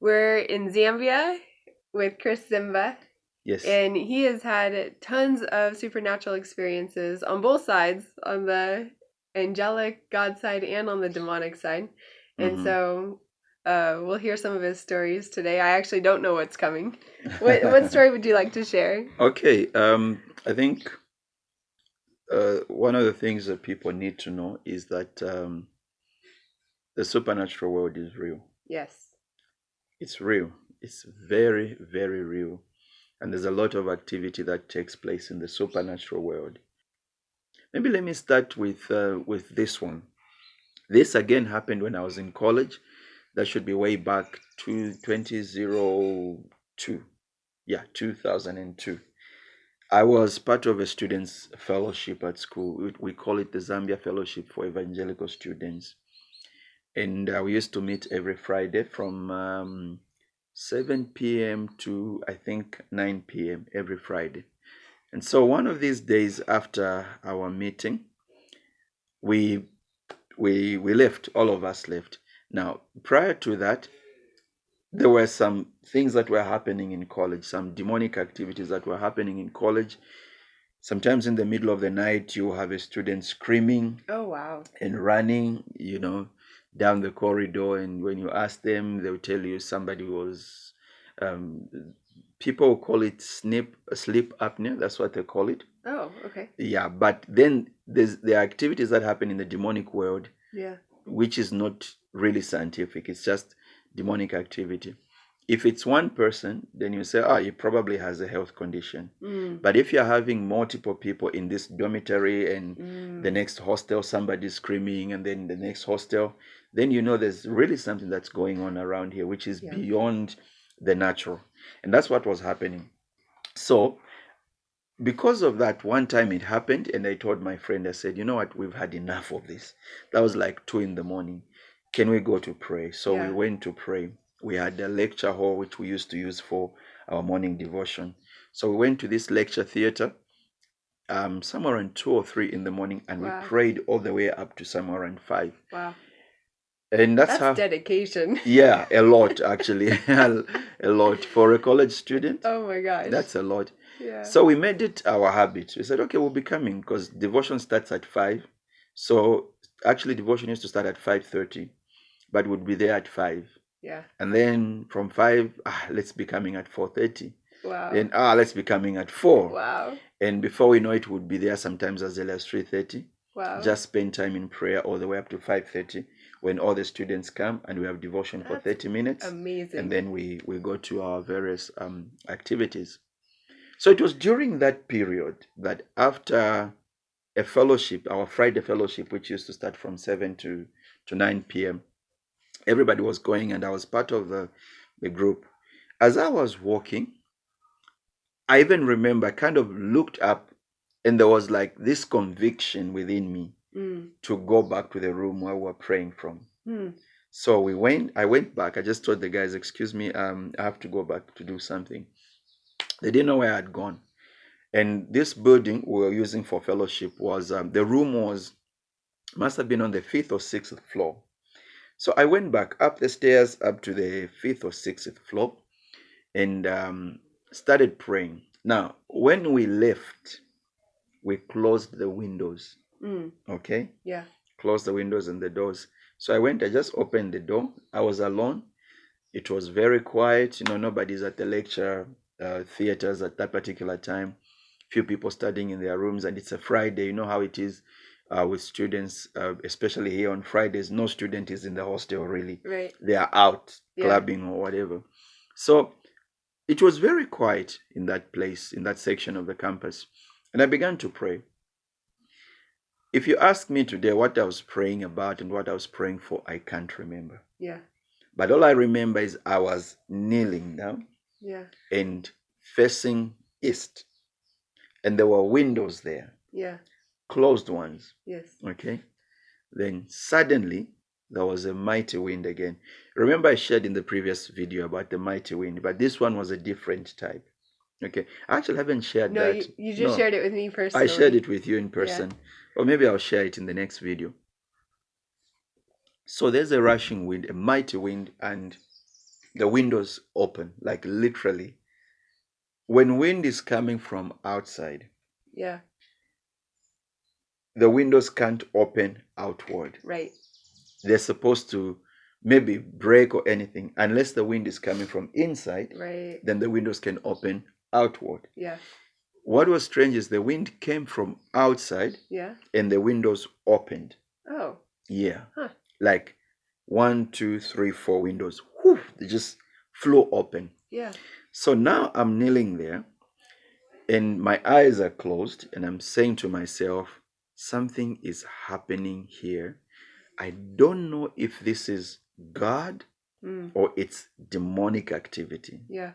We're in Zambia with Chris Zimba, Yes. and he has had tons of supernatural experiences on both sides, on the angelic God side and on the demonic side. And Mhm. so we'll hear some of his stories today. I actually don't know what's coming. What story would you like to share? Okay. I think one of the things that people need to know is that the supernatural world is real. Yes. It's real. It's very, very real. And there's a lot of activity that takes place in the supernatural world. Maybe let me start with this one. This again happened when I was in college. That should be way back to 2002. Yeah, 2002. I was part of a students' fellowship at school. We call it the Zambia Fellowship for Evangelical Students. And we used to meet every Friday from 7 p.m. to I think 9 p.m. every Friday. And so one of these days after our meeting, we we left. All of us left. Now, prior to that, there were some things that were happening in college, some demonic activities that were happening in college. Sometimes in the middle of the night, you have a student screaming Oh, wow. and running, down the corridor. And when you ask them, they'll tell you somebody was, um, people call it sleep apnea. That's what they call it. Oh, okay. Yeah, but then there are activities that happen in the demonic world, Yeah. which is not really scientific. It's just demonic activity. If it's one person, then you say, he probably has a health condition. But if you're having multiple people in this dormitory and the next hostel, somebody's screaming, and then the next hostel, then you know there's really something that's going on around here, which is Yeah. beyond the natural. And that's what was happening. So because of that, one time it happened, and I told my friend, I said, you know what, we've had enough of this. That was like 2 in the morning. Can we go to pray? So we Yeah. went to pray. We had a lecture hall which we used to use for our morning devotion. So we went to this lecture theater somewhere around 2 or 3 in the morning, and we Wow. prayed all the way up to somewhere around 5. Wow. And that's That's how, dedication. yeah, a lot actually, a lot for a college student. Oh my gosh. That's a lot. Yeah. So we made it our habit. We said, okay, we'll be coming because devotion starts at 5. So actually, devotion used to start at 5:30, but we'd be there at 5. Yeah. And then from 5, let's be coming at 4:30. Wow. Then let's be coming at 4. Wow. And before we know it, we'd be there sometimes as early as 3:30. Wow. Just spend time in prayer all the way up to 5:30 when all the students come, and we have devotion for That's 30 minutes. amazing. And then we go to our various activities. So it was during that period that after a fellowship, our Friday fellowship, which used to start from 7 to 9 p.m., everybody was going, and I was part of the group. As I was walking, I even remember I kind of looked up, and there was like this conviction within me to go back to the room where we were praying from. So I went back. I just told the guys, excuse me, I have to go back to do something. They didn't know where I had gone. And this building we were using for fellowship was, the room must have been on the 5th or 6th floor. So I went back up the stairs up to the 5th or 6th floor and started praying. Now, when we left, we closed the windows. Okay? Yeah. Closed the windows and the doors. So I just opened the door. I was alone. It was very quiet. Nobody's at the lecture theaters at that particular time. Few people studying in their rooms, and it's a Friday. You know how it is with students, especially here on Fridays. No student is in the hostel really. Right. They are out Yeah. clubbing or whatever. So it was very quiet in that place, in that section of the campus. And I began to pray. If you ask me today what I was praying about and what I was praying for, I can't remember. Yeah. But all I remember is I was kneeling down Yeah. and facing east. And there were windows there. Yeah. Closed ones. Yes. Okay. Then suddenly there was a mighty wind again. Remember I shared in the previous video about the mighty wind, but this one was a different type. Okay. I actually haven't shared No, that. you just shared it with me personally. I shared it with you in person. Or maybe I'll share it in the next video. So there's a rushing wind, a mighty wind, and the windows open, like literally. When wind is coming from outside, Yeah. the windows can't open outward. Right. They're supposed to maybe break or anything. Unless the wind is coming from inside, Right. then the windows can open outward. Yeah. What was strange is the wind came from outside Yeah. and the windows opened. Oh. Yeah. Huh. Like 1, 2, 3, 4 windows. Whew, they just flew open. Yeah. So now I'm kneeling there and my eyes are closed and I'm saying to myself, something is happening here. I don't know if this is God or it's demonic activity. Yeah.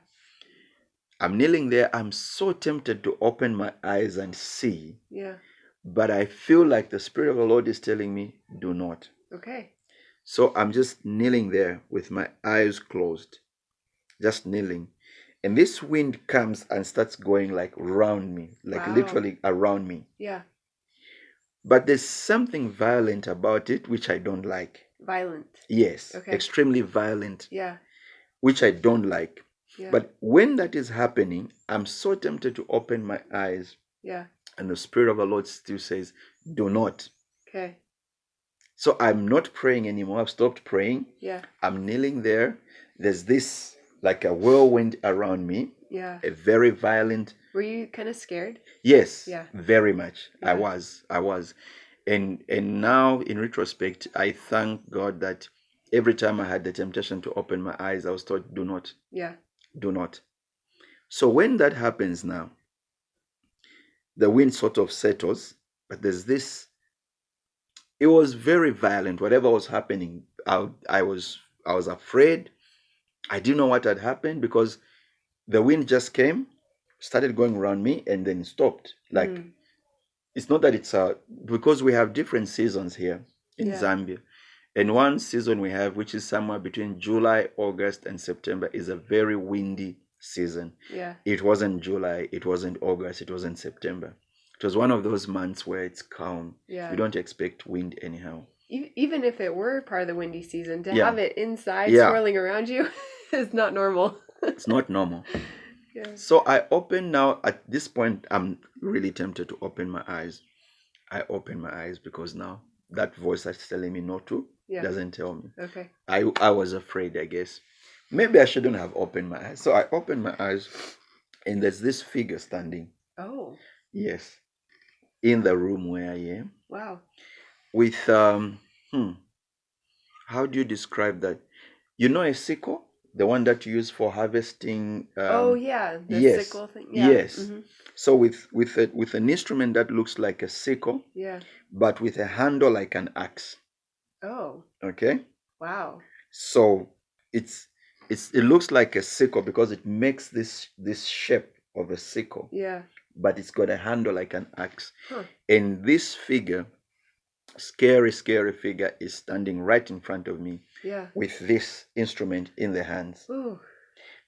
I'm kneeling there. I'm so tempted to open my eyes and see. Yeah. But I feel like the Spirit of the Lord is telling me, do not. Okay. So I'm just kneeling there with my eyes closed, just kneeling. And this wind comes and starts going like around me, like Wow. literally around me. Yeah. But there's something violent about it, which I don't like. Violent. Yes, Okay. extremely violent, Yeah. which I don't like. Yeah. But when that is happening, I'm so tempted to open my eyes. Yeah. And the Spirit of the Lord still says, do not. Okay. So I'm not praying anymore. I've stopped praying. Yeah. I'm kneeling there. There's this like a whirlwind around me, Yeah. a very violent. Were you kind of scared? Yes, Yeah. very much. Yeah. I was. And now in retrospect, I thank God that every time I had the temptation to open my eyes, I was told, do not. Yeah. Do not. So when that happens now, the wind sort of settles, but there's this. It was very violent. Whatever was happening, I was afraid. I didn't know what had happened because the wind just came, started going around me, and then stopped. Like it's not that it's because we have different seasons here in Yeah. Zambia. And one season we have, which is somewhere between July, August, and September, is a very windy season. Yeah. It wasn't July, it wasn't August, it wasn't September. It was one of those months where it's calm. Yeah. You don't expect wind anyhow. Even if it were part of the windy season, to Yeah. have it inside Yeah. swirling around you is not normal. It's not normal. Yeah. So I open now. At this point, I'm really tempted to open my eyes. I open my eyes because now that voice that's telling me not to Yeah. doesn't tell me. Okay. I was afraid, I guess. Maybe I shouldn't have opened my eyes. So I opened my eyes and there's this figure standing. Oh. Yes. In the room where I am. Wow. With how do you describe that? You know a sickle? The one that you use for harvesting. Oh yeah, the yes. sickle thing. Yeah. Yes. Mm-hmm. So with an instrument that looks like a sickle, Yeah. but with a handle like an axe. Oh. Okay. Wow. So it looks like a sickle because it makes this shape of a sickle. Yeah. But it's got a handle like an axe. Huh. And this figure, scary figure, is standing right in front of me. Yeah. With this instrument in the hands. Ooh.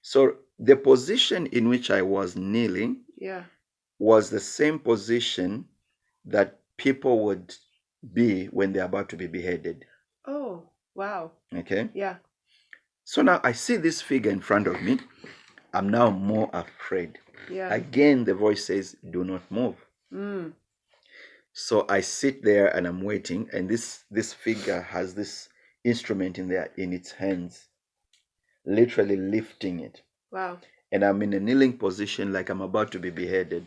So the position in which I was kneeling, yeah, was the same position that people would be when they're about to be beheaded. Oh, wow. Okay? Yeah. So now I see this figure in front of me. I'm now more afraid. Yeah. Again, the voice says, do not move. So I sit there and I'm waiting, and this figure has this instrument in its hands, literally lifting it. Wow. And I'm in a kneeling position like I'm about to be beheaded.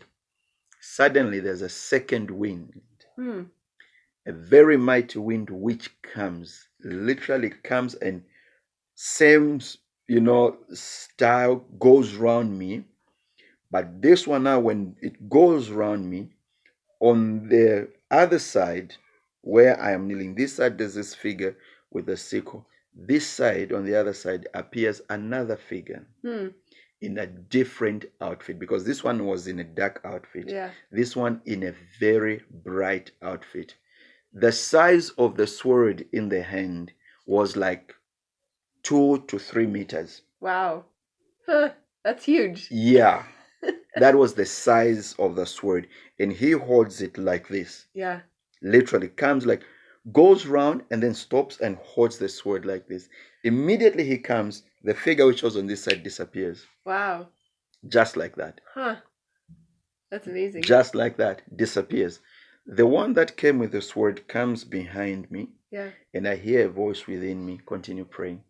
Suddenly there's a second wind. A very mighty wind which literally comes and same, style goes round me. But this one now, when it goes round me, on the other side, where I am kneeling, this side there's this figure with a sickle. This side, on the other side, appears another figure in a different outfit, because this one was in a dark outfit. Yeah. This one in a very bright outfit. The size of the sword in the hand was like 2 to 3 meters. Wow. Huh, that's huge. Yeah. That was the size of the sword. And he holds it like this. Yeah. Literally comes like, goes round and then stops and holds the sword like this. Immediately he comes, The figure which was on this side disappears. Wow. Just like that. Huh. That's amazing. Just like that, disappears. The one that came with the sword comes behind me, Yeah. and I hear a voice within me, continue praying.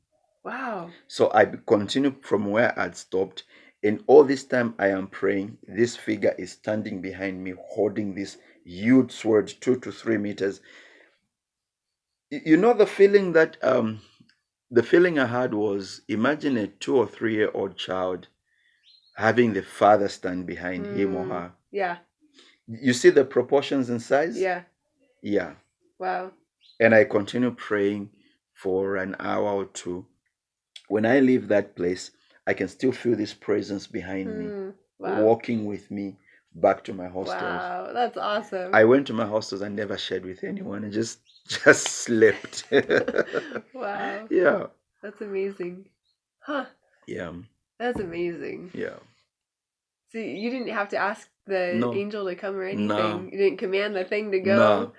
Wow. So I continue from where I'd stopped, and all this time I am praying. This figure is standing behind me, holding this huge sword, 2 to 3 meters. You know the feeling I had was, imagine a 2 or 3 year old child having the father stand behind him or her. Yeah. You see the proportions in size? Yeah. Yeah. Wow. And I continue praying for an hour or two. When I leave that place, I can still feel this presence behind me, Wow. walking with me back to my hostels. Wow. That's awesome. I went to my hostels and never shared with anyone and just slept. Wow. Yeah. That's amazing. Huh. Yeah. That's amazing. Yeah. So you didn't have to ask the No. angel to come or anything. No. You didn't command the thing to go. No.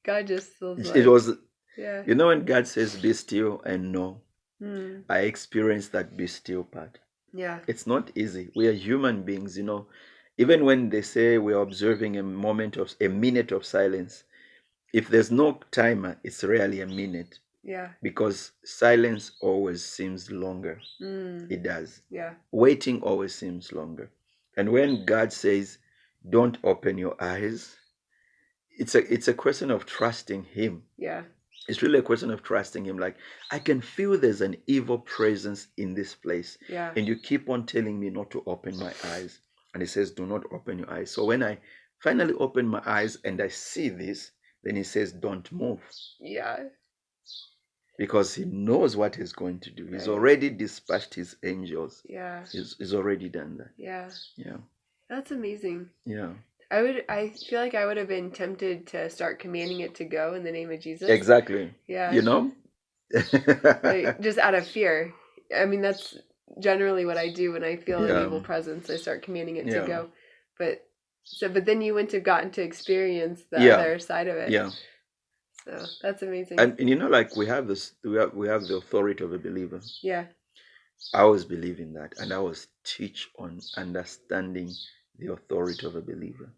God just was It like, was, yeah. you know, when God says be still and know, Hmm. I experienced that be still part. Yeah. It's not easy. We are human beings, you know. Even when they say we are observing a minute of silence, if there's no timer, it's rarely a minute, Yeah. because silence always seems longer. It does. Yeah. Waiting always seems longer. And when God says, don't open your eyes, it's a question of trusting Him. Yeah. It's really a question of trusting Him. Like, I can feel there's an evil presence in this place. Yeah. And you keep on telling me not to open my eyes. And He says, do not open your eyes. So when I finally open my eyes and I see this, then He says, don't move. Yeah. Because He knows what He's going to do. He's Right. already dispatched His angels. Yeah. He's already done that. Yeah. Yeah. That's amazing. Yeah. I feel like I would have been tempted to start commanding it to go in the name of Jesus. Exactly. Yeah. You know? Like, just out of fear. I mean, that's generally what I do when I feel an Yeah. evil presence. I start commanding it Yeah. to go. But then you wouldn't have gotten to experience the Yeah. other side of it. Yeah. So that's amazing. And you know, like, we have the authority of a believer. Yeah. I always believe in that, and I always teach on understanding the authority of a believer.